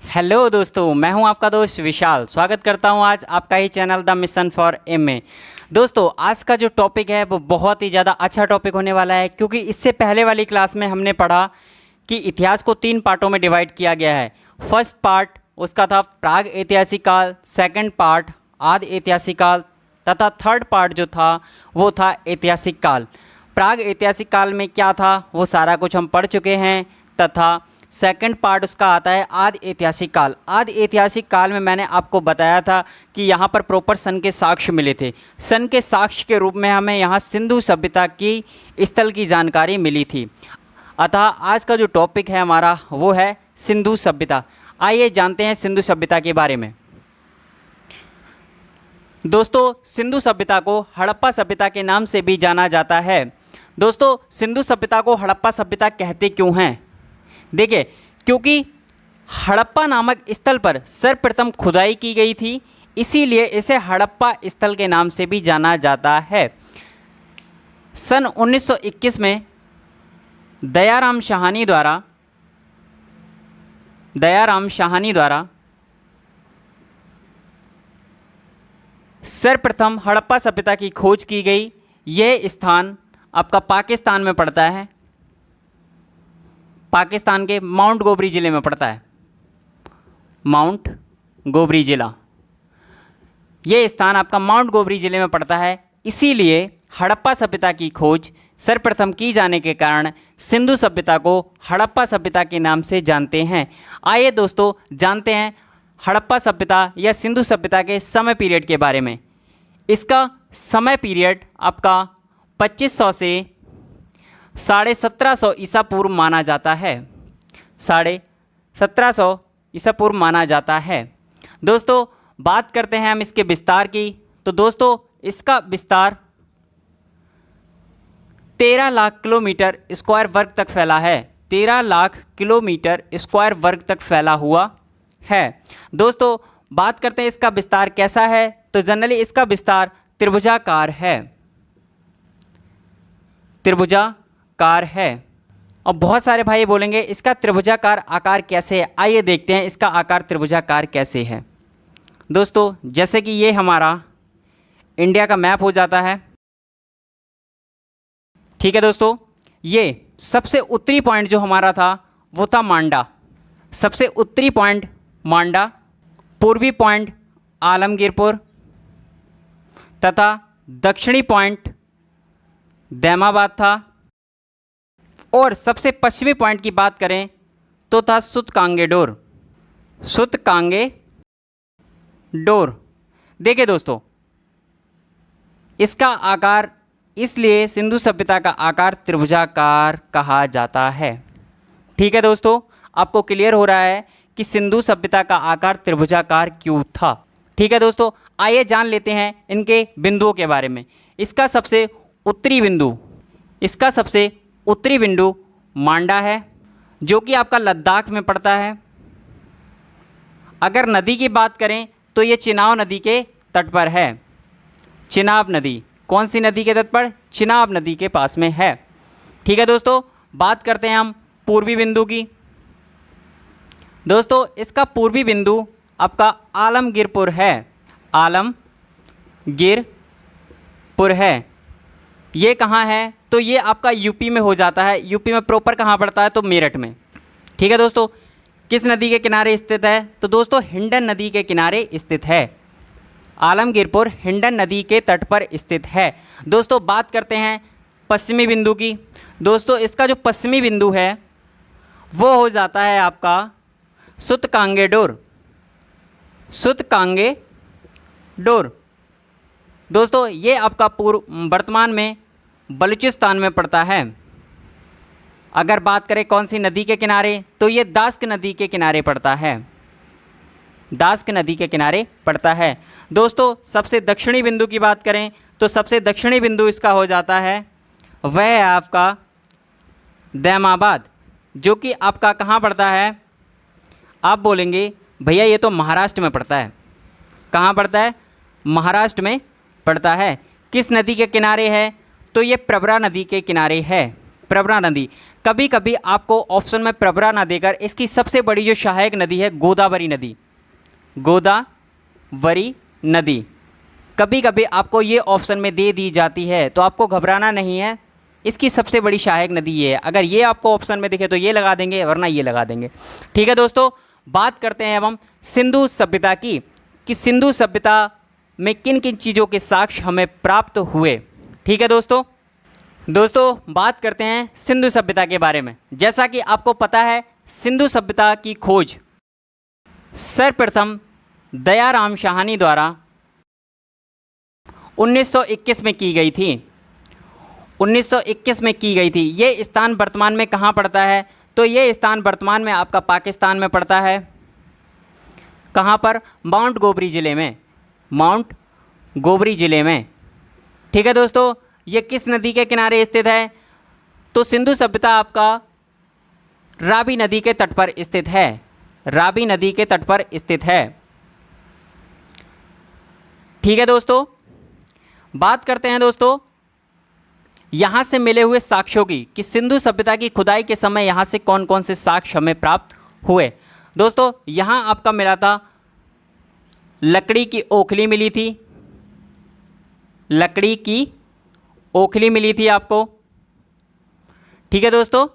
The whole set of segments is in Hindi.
हेलो दोस्तों, मैं हूं आपका दोस्त विशाल। स्वागत करता हूं आज आपका ही channel the mission for MA. दोस्तों, आज का जो टॉपिक है वो बहुत ही ज़्यादा अच्छा टॉपिक होने वाला है, क्योंकि इससे पहले वाली क्लास में हमने पढ़ा कि इतिहास को 3 पार्टों में डिवाइड किया गया है। फर्स्ट पार्ट उसका था प्राग ऐतिहासिक काल, सेकंड पार्ट आदि ऐतिहासिक काल तथा थर्ड पार्ट जो था वो था ऐतिहासिक काल। प्राग ऐतिहासिक काल में क्या था वो सारा कुछ हम पढ़ चुके हैं, तथा सेकंड पार्ट उसका आता है आदि ऐतिहासिक काल। आदि ऐतिहासिक काल में मैंने आपको बताया था कि यहाँ पर प्रॉपर सन के साक्ष्य मिले थे। सन के साक्ष्य के रूप में हमें यहाँ सिंधु सभ्यता की स्थल की जानकारी मिली थी। अतः आज का जो टॉपिक है हमारा वो है सिंधु सभ्यता। आइए जानते हैं सिंधु सभ्यता के बारे में। दोस्तों, सिंधु सभ्यता को हड़प्पा सभ्यता के नाम से भी जाना जाता है। दोस्तों, सिंधु सभ्यता को हड़प्पा सभ्यता कहते क्यों हैं? देखिए, क्योंकि हड़प्पा नामक स्थल पर सर्वप्रथम खुदाई की गई थी, इसीलिए इसे हड़प्पा स्थल के नाम से भी जाना जाता है। सन 1921 में दयाराम शाहानी द्वारा सर्वप्रथम हड़प्पा सभ्यता की खोज की गई। यह स्थान आपका पाकिस्तान में पड़ता है, पाकिस्तान के माउंट गोबरी ज़िले में पड़ता है। माउंट गोबरी ज़िला, ये स्थान आपका माउंट गोबरी ज़िले में पड़ता है, इसीलिए हड़प्पा सभ्यता की खोज सर्वप्रथम की जाने के कारण सिंधु सभ्यता को हड़प्पा सभ्यता के नाम से जानते हैं। आइए दोस्तों, जानते हैं हड़प्पा सभ्यता या सिंधु सभ्यता के समय पीरियड के बारे में। इसका समय पीरियड आपका 2500 से 1750 ईसा पूर्व माना जाता है। 1750 ईसा पूर्व माना जाता है। दोस्तों, बात करते हैं हम इसके विस्तार की। तो दोस्तों, इसका विस्तार 13 लाख किलोमीटर स्क्वायर वर्ग तक फैला है। 13 लाख किलोमीटर स्क्वायर वर्ग तक फैला हुआ है। दोस्तों, बात करते हैं इसका विस्तार कैसा है। तो जनरली इसका विस्तार त्रिभुजाकार है, त्रिभुजाकार है। और बहुत सारे भाई बोलेंगे इसका त्रिभुजाकार आकार कैसे है। आइए देखते हैं इसका आकार त्रिभुजाकार कैसे है। दोस्तों, जैसे कि ये हमारा इंडिया का मैप हो जाता है, ठीक है दोस्तों। ये सबसे उत्तरी पॉइंट जो हमारा था वो था मांडा, सबसे उत्तरी पॉइंट मांडा, पूर्वी पॉइंट आलमगीरपुर तथा दक्षिणी पॉइंट दैमाबाद था, और सबसे पश्चिमी पॉइंट की बात करें तो था सुतकांगेडोर, सुतकांगेडोर। देखिए दोस्तों, इसका आकार, इसलिए सिंधु सभ्यता का आकार त्रिभुजाकार कहा जाता है। ठीक है दोस्तों, आपको क्लियर हो रहा है कि सिंधु सभ्यता का आकार त्रिभुजाकार क्यों था। ठीक है दोस्तों, आइए जान लेते हैं इनके बिंदुओं के बारे में। इसका सबसे उत्तरी बिंदु मांडा है, जो कि आपका लद्दाख में पड़ता है। अगर नदी की बात करें तो ये चिनाब नदी के तट पर है। चिनाब नदी, कौन सी नदी के तट पर? चिनाब नदी के पास में है। ठीक है दोस्तों, बात करते हैं हम पूर्वी बिंदु की। दोस्तों, इसका पूर्वी बिंदु आपका आलमगीरपुर है, आलमगीरपुर है। ये कहाँ है? तो ये आपका यूपी में हो जाता है। यूपी में प्रॉपर कहाँ पड़ता है? तो मेरठ में। ठीक है दोस्तों, किस नदी के किनारे स्थित है? तो दोस्तों, हिंडन नदी के किनारे स्थित है। आलमगीरपुर हिंडन नदी के तट पर स्थित है। दोस्तों, बात करते हैं पश्चिमी बिंदु की। दोस्तों, इसका जो पश्चिमी बिंदु है वो हो जाता है आपका सुतकांगेडोर, सुतकांगेडोर। दोस्तों, ये आपका वर्तमान में बलूचिस्तान में पड़ता है। अगर बात करें कौन सी नदी के किनारे, तो ये दास्क नदी के किनारे पड़ता है, दास्क नदी के किनारे पड़ता है। दोस्तों, सबसे दक्षिणी बिंदु की बात करें तो सबसे दक्षिणी बिंदु इसका हो जाता है, वह है आपका दैमाबाद, जो कि आपका कहाँ पड़ता है? आप बोलेंगे भैया ये तो महाराष्ट्र में पड़ता है। कहाँ पड़ता है? महाराष्ट्र में पड़ता है। किस नदी के किनारे है? तो ये प्रवरा नदी के किनारे है। प्रवरा नदी। कभी कभी आपको ऑप्शन में प्रवरा ना देकर इसकी सबसे बड़ी जो सहायक नदी है गोदावरी नदी, गोदावरी नदी कभी कभी आपको ये ऑप्शन में दे दी जाती है, तो आपको घबराना नहीं है। इसकी सबसे बड़ी सहायक नदी ये है। अगर ये आपको ऑप्शन में दिखे तो ये लगा देंगे, वरना ये लगा देंगे। ठीक है दोस्तों, बात करते हैं अब हम सिंधु सभ्यता की, कि सिंधु सभ्यता में किन किन चीज़ों के साक्ष्य हमें प्राप्त हुए। ठीक है दोस्तों बात करते हैं सिंधु सभ्यता के बारे में। जैसा कि आपको पता है, सिंधु सभ्यता की खोज सर्वप्रथम दयाराम साहनी द्वारा 1921 में की गई थी। 1921 में की गई थी। ये स्थान वर्तमान में कहाँ पड़ता है? तो ये स्थान वर्तमान में आपका पाकिस्तान में पड़ता है। कहाँ पर? माउंट गोबरी ज़िले में, माउंट गोबरी ज़िले में। ठीक है दोस्तों, ये किस नदी के किनारे स्थित है? तो सिंधु सभ्यता आपका रावी नदी के तट पर स्थित है, रावी नदी के तट पर स्थित है। ठीक है दोस्तों, बात करते हैं दोस्तों यहाँ से मिले हुए साक्ष्यों की, कि सिंधु सभ्यता की खुदाई के समय यहाँ से कौन कौन से साक्ष्य हमें प्राप्त हुए। दोस्तों यहाँ आपका मिला था लकड़ी की ओखली मिली थी, लकड़ी की ओखली मिली थी आपको। ठीक है दोस्तों,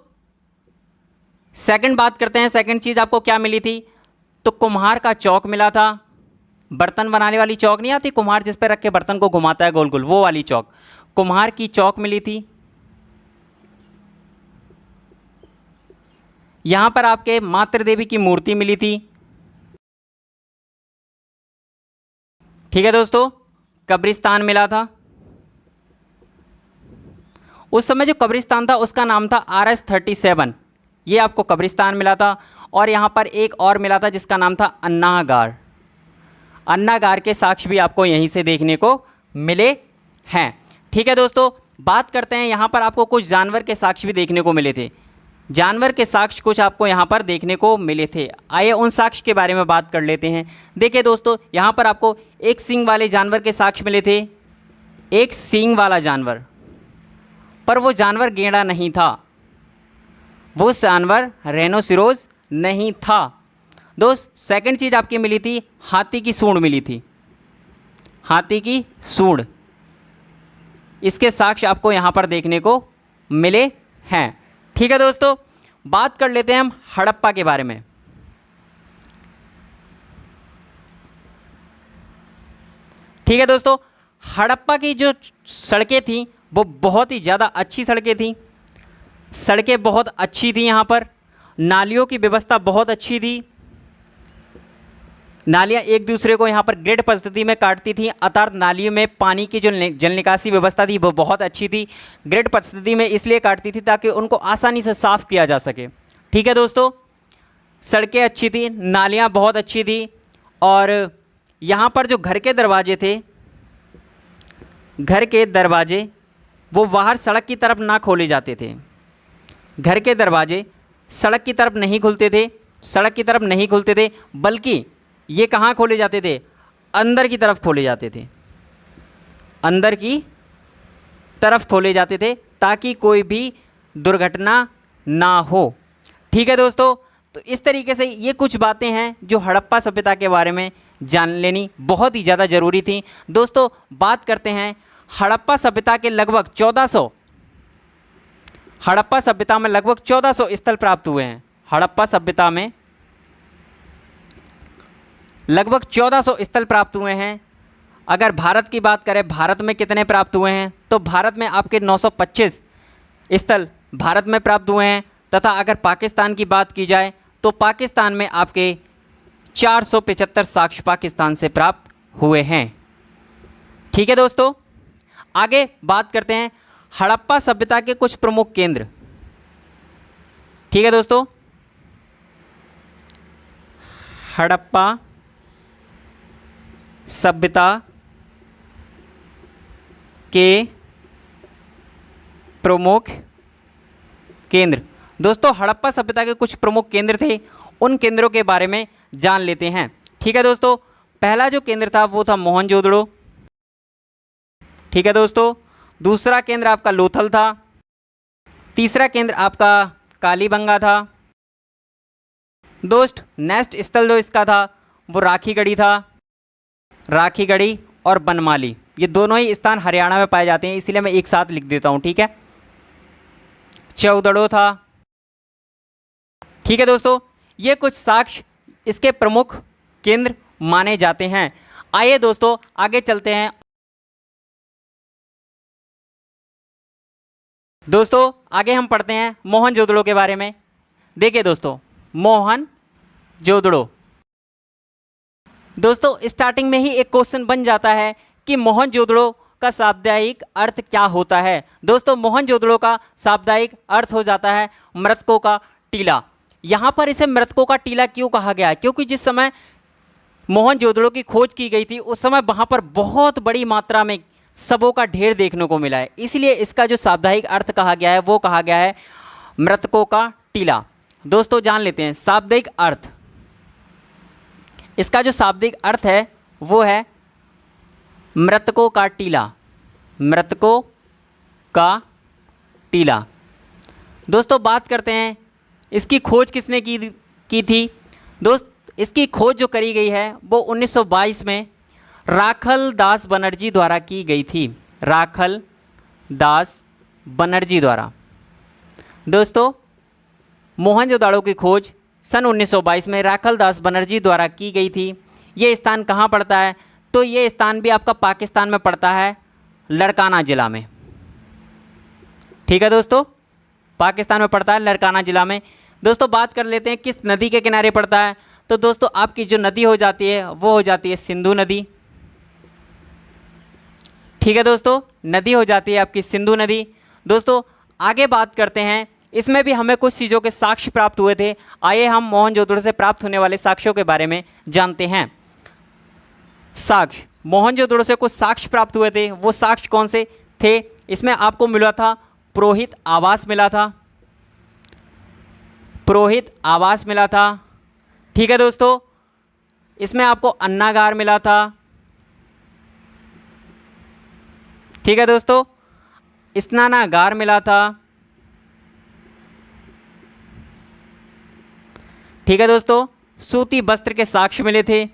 सेकंड बात करते हैं, सेकंड चीज़ आपको क्या मिली थी? तो कुम्हार का चौक मिला था। बर्तन बनाने वाली चौक नहीं आती, कुम्हार जिस पर रख के बर्तन को घुमाता है गोल गोल, वो वाली चौक, कुम्हार की चौक मिली थी। यहां पर आपके मातृ देवी की मूर्ति मिली थी। ठीक है दोस्तों, कब्रिस्तान मिला था। उस समय जो कब्रिस्तान था उसका नाम था RS-37, ये आपको कब्रिस्तान मिला था। और यहां पर एक और मिला था जिसका नाम था अन्नागार। अन्नागार के साक्ष्य भी आपको यहीं से देखने को मिले हैं। ठीक है दोस्तों, बात करते हैं यहाँ पर आपको कुछ जानवर के साक्ष्य भी देखने को मिले थे। जानवर के साक्ष्य कुछ आपको यहाँ पर देखने को मिले थे। आइए उन साक्ष्य के बारे में बात कर लेते हैं। देखिए दोस्तों, यहाँ पर आपको एक सींग वाले जानवर के साक्ष्य मिले थे, एक सींग वाला जानवर, पर वो जानवर गेंडा नहीं था, वो जानवर रेनोसिरोज नहीं था। दोस्त सेकंड चीज़ आपकी मिली थी, हाथी की सूंड मिली थी, हाथी की सूंड। इसके साक्ष्य आपको यहाँ पर देखने को मिले हैं। ठीक है दोस्तों, बात कर लेते हैं हम हड़प्पा के बारे में। ठीक है दोस्तों, हड़प्पा की जो सड़कें थी वो बहुत ही ज़्यादा अच्छी सड़कें थी, सड़कें बहुत अच्छी थी। यहाँ पर नालियों की व्यवस्था बहुत अच्छी थी, नालियाँ एक दूसरे को यहाँ पर ग्रिड पद्धति में काटती थी, अर्थात नालियों में पानी की जो जल निकासी व्यवस्था थी वो बहुत अच्छी थी। ग्रिड पद्धति में इसलिए काटती थी ताकि उनको आसानी से साफ़ किया जा सके। ठीक है दोस्तों, सड़कें अच्छी थी, नालियाँ बहुत अच्छी थी। और यहाँ पर जो घर के दरवाजे थे, घर के दरवाजे वो बाहर सड़क की तरफ ना खोले जाते थे। घर के दरवाजे सड़क की तरफ नहीं खुलते थे, सड़क की तरफ नहीं खुलते थे, बल्कि ये कहाँ खोले जाते थे? अंदर की तरफ खोले जाते थे, अंदर की तरफ खोले जाते थे, ताकि कोई भी दुर्घटना ना हो। ठीक है दोस्तों, तो इस तरीके से ये कुछ बातें हैं जो हड़प्पा सभ्यता के बारे में जान लेनी बहुत ही ज़्यादा ज़रूरी थी। दोस्तों बात करते हैं हड़प्पा सभ्यता के लगभग 1400, हड़प्पा सभ्यता में लगभग 1400 स्थल प्राप्त हुए हैं। हड़प्पा सभ्यता में लगभग 1400 स्थल प्राप्त हुए हैं। अगर भारत की बात करें, भारत में कितने प्राप्त हुए हैं? तो भारत में आपके 925 स्थल भारत में प्राप्त हुए हैं, तथा अगर पाकिस्तान की बात की जाए तो पाकिस्तान में आपके 475 साक्ष्य पाकिस्तान से प्राप्त हुए हैं। ठीक है दोस्तों, आगे बात करते हैं हड़प्पा सभ्यता के कुछ प्रमुख केंद्र। ठीक है दोस्तों, हड़प्पा सभ्यता के प्रमुख केंद्र। दोस्तों हड़प्पा सभ्यता के कुछ प्रमुख केंद्र थे, उन केंद्रों के बारे में जान लेते हैं। ठीक है दोस्तों, पहला जो केंद्र था वो था मोहनजोदड़ो। ठीक है दोस्तों, दूसरा केंद्र आपका लोथल था। तीसरा केंद्र आपका कालीबंगा था। दोस्त नेक्स्ट स्थल जो इसका था वो राखीगढ़ी था। राखीगढ़ी और बनमाली ये दोनों ही स्थान हरियाणा में पाए जाते हैं, इसलिए मैं एक साथ लिख देता हूँ, ठीक है। चौदड़ो था, ठीक है दोस्तों। ये कुछ साक्ष्य इसके प्रमुख केंद्र माने जाते हैं। आइए दोस्तों आगे चलते हैं। दोस्तों आगे हम पढ़ते हैं मोहनजोदड़ो के बारे में। देखिए दोस्तों, मोहनजोदड़ो, दोस्तों स्टार्टिंग में ही एक क्वेश्चन बन जाता है कि मोहनजोदड़ो का शाब्दिक अर्थ क्या होता है। दोस्तों मोहनजोदड़ो का शाब्दिक अर्थ हो जाता है मृतकों का टीला। यहाँ पर इसे मृतकों का टीला क्यों कहा गया है? क्योंकि जिस समय मोहनजोदड़ो की खोज की गई थी उस समय वहाँ पर बहुत बड़ी मात्रा में शवों का ढेर देखने को मिला है, इसलिए इसका जो शाब्दिक अर्थ कहा गया है वो कहा गया है मृतकों का टीला। दोस्तों जान लेते हैं शाब्दिक अर्थ। इसका जो शाब्दिक अर्थ है वो है मृतकों का टीला। मृतकों का टीला। दोस्तों बात करते हैं इसकी खोज किसने की थी। दोस्त इसकी खोज जो करी गई है वो 1922 में राखल दास बनर्जी द्वारा की गई थी। राखल दास बनर्जी द्वारा। दोस्तों मोहनजोदड़ो की खोज सन 1922 में राखल दास बनर्जी द्वारा की गई थी। ये स्थान कहाँ पड़ता है? तो ये स्थान भी आपका पाकिस्तान में पड़ता है, लड़काना ज़िला में, ठीक है दोस्तों, पाकिस्तान में पड़ता है लड़काना ज़िला में। दोस्तों बात कर लेते हैं किस नदी के किनारे पड़ता है। तो दोस्तों आपकी जो नदी हो जाती है वो हो जाती है सिंधु नदी, ठीक है दोस्तों, नदी हो जाती है आपकी सिंधु नदी। दोस्तों आगे बात करते हैं, इसमें भी हमें कुछ चीज़ों के साक्ष्य प्राप्त हुए थे। आइए हम मोहनजोदड़ो से प्राप्त होने वाले साक्ष्यों के बारे में जानते हैं। साक्ष्य, मोहनजोदड़ो से कुछ साक्ष्य प्राप्त हुए थे, वो साक्ष्य कौन से थे? इसमें आपको मिला था पुरोहित आवास मिला था, पुरोहित आवास मिला था, ठीक है दोस्तों। इसमें आपको अन्नागार मिला था, ठीक है दोस्तों, स्नानागार मिला था, ठीक है दोस्तों, सूती वस्त्र के साक्ष्य मिले थे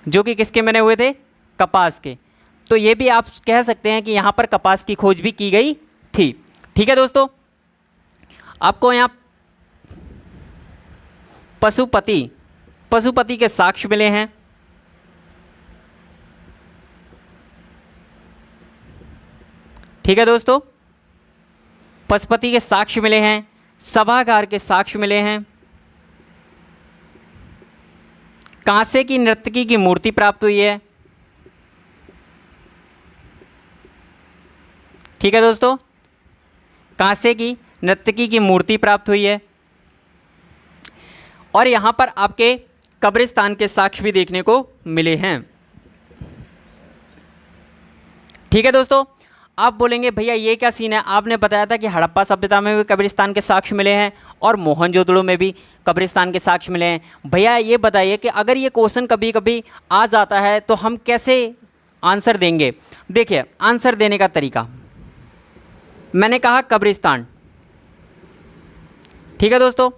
जो कि किसके बने हुए थे? कपास के। तो ये भी आप कह सकते हैं कि यहाँ पर कपास की खोज भी की गई थी, ठीक है दोस्तों। आपको यहाँ पशुपति के साक्ष्य मिले हैं, ठीक है दोस्तों, पशुपति के साक्ष्य मिले हैं, सभागार के साक्ष्य मिले हैं, कांसे की नर्तकी की मूर्ति प्राप्त हुई है, ठीक है दोस्तों, कांसे की नर्तकी की मूर्ति प्राप्त हुई है। और यहाँ पर आपके कब्रिस्तान के साक्ष्य भी देखने को मिले हैं, ठीक है दोस्तों। आप बोलेंगे भैया ये क्या सीन है, आपने बताया था कि हड़प्पा सभ्यता में भी कब्रिस्तान के साक्ष्य मिले हैं और मोहनजोदड़ो में भी कब्रिस्तान के साक्ष्य मिले हैं। भैया ये बताइए कि अगर ये क्वेश्चन कभी कभी आ जाता है तो हम कैसे आंसर देंगे? देखिए आंसर देने का तरीका, मैंने कहा कब्रिस्तान, ठीक है दोस्तों,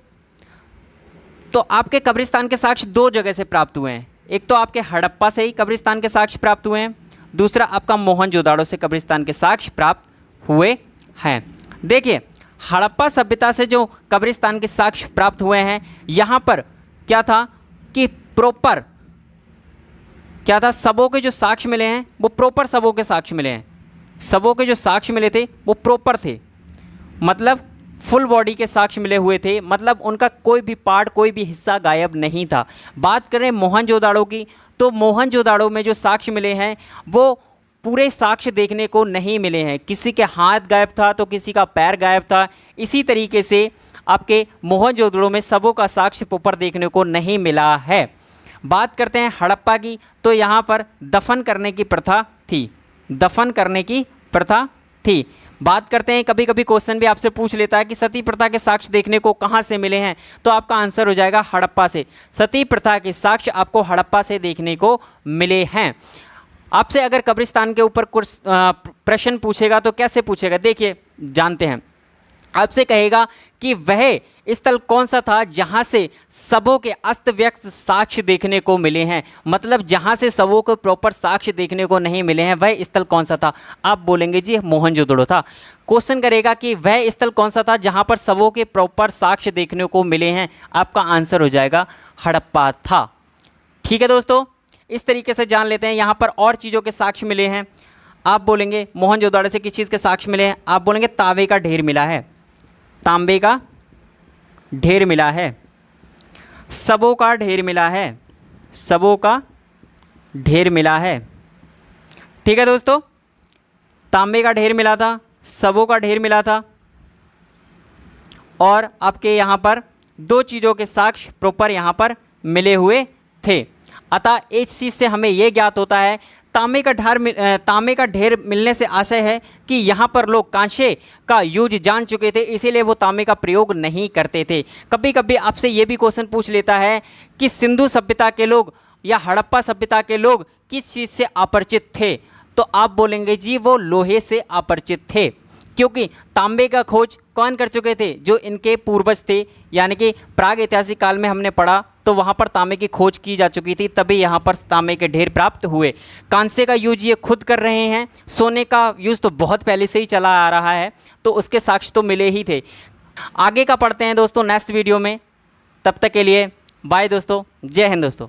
तो आपके कब्रिस्तान के साक्ष्य दो जगह से प्राप्त हुए हैं। एक तो आपके हड़प्पा से ही कब्रिस्तान के साक्ष्य प्राप्त हुए हैं, दूसरा आपका मोहनजोदड़ो से कब्रिस्तान के साक्ष्य प्राप्त हुए हैं। देखिए हड़प्पा सभ्यता से जो कब्रिस्तान के साक्ष्य प्राप्त हुए हैं, यहाँ पर क्या था कि प्रॉपर क्या था, शवों के जो साक्ष्य मिले हैं वो प्रॉपर शवों के साक्ष्य मिले हैं। शवों के जो साक्ष्य मिले थे वो प्रॉपर थे, मतलब फुल बॉडी के साक्ष्य मिले हुए थे, मतलब उनका कोई भी पार्ट, कोई भी हिस्सा गायब नहीं था। बात करें मोहनजोदड़ो की, तो मोहनजोदड़ो में जो साक्ष्य मिले हैं वो पूरे साक्ष्य देखने को नहीं मिले हैं। किसी के हाथ गायब था तो किसी का पैर गायब था। इसी तरीके से आपके मोहनजोदड़ो में शवों का साक्ष्य प्रॉपर देखने को नहीं मिला है। बात करते हैं हड़प्पा की, तो यहाँ पर दफन करने की प्रथा थी, दफन करने की प्रथा थी। बात करते हैं, कभी कभी क्वेश्चन भी आपसे पूछ लेता है कि सती प्रथा के साक्ष्य देखने को कहाँ से मिले हैं, तो आपका आंसर हो जाएगा हड़प्पा से। सती प्रथा के साक्ष्य आपको हड़प्पा से देखने को मिले हैं। आपसे अगर कब्रिस्तान के ऊपर कुछ प्रश्न पूछेगा तो कैसे पूछेगा, देखिए जानते हैं। आपसे कहेगा कि वह स्थल कौन सा था जहां से शवों के अस्त व्यस्त साक्ष्य देखने को मिले हैं, मतलब जहां से शवों को प्रॉपर साक्ष्य देखने को नहीं मिले हैं वह स्थल कौन सा था। आप बोलेंगे जी मोहनजोदड़ो था। क्वेश्चन करेगा कि वह स्थल कौन सा था जहां पर शवों के प्रॉपर साक्ष्य देखने को मिले हैं, आपका आंसर हो जाएगा हड़प्पा था। ठीक है दोस्तों, इस तरीके से जान लेते हैं। यहाँ पर और चीज़ों के साक्ष्य मिले हैं। आप बोलेंगे मोहनजोदड़ो से किस चीज़ के साक्ष्य मिले हैं, आप बोलेंगे तांबे का ढेर मिला है, तांबे का ढेर मिला है, शवों का ढेर मिला है, शवों का ढेर मिला है। ठीक है दोस्तों, तांबे का ढेर मिला था, शवों का ढेर मिला था, और आपके यहाँ पर दो चीज़ों के साक्ष्य प्रॉपर यहाँ पर मिले हुए थे। अतः इस चीज़ से हमें यह ज्ञात होता है तांबे का ढेर मिलने से आशय है कि यहाँ पर लोग कांसे का यूज जान चुके थे, इसीलिए वो तांबे का प्रयोग नहीं करते थे। कभी कभी आपसे ये भी क्वेश्चन पूछ लेता है कि सिंधु सभ्यता के लोग या हड़प्पा सभ्यता के लोग किस चीज़ से अपरिचित थे, तो आप बोलेंगे जी वो लोहे से अपरिचित थे, क्योंकि तांबे का खोज कौन कर चुके थे, जो इनके पूर्वज थे। यानी कि प्राग ऐतिहासिक काल में हमने पढ़ा तो वहाँ पर तांबे की खोज की जा चुकी थी, तभी यहाँ पर तांबे के ढेर प्राप्त हुए। कांसे का यूज ये खुद कर रहे हैं, सोने का यूज़ तो बहुत पहले से ही चला आ रहा है, तो उसके साक्ष्य तो मिले ही थे। आगे का पढ़ते हैं दोस्तों नेक्स्ट वीडियो में। तब तक के लिए बाय दोस्तों, जय हिंद दोस्तों।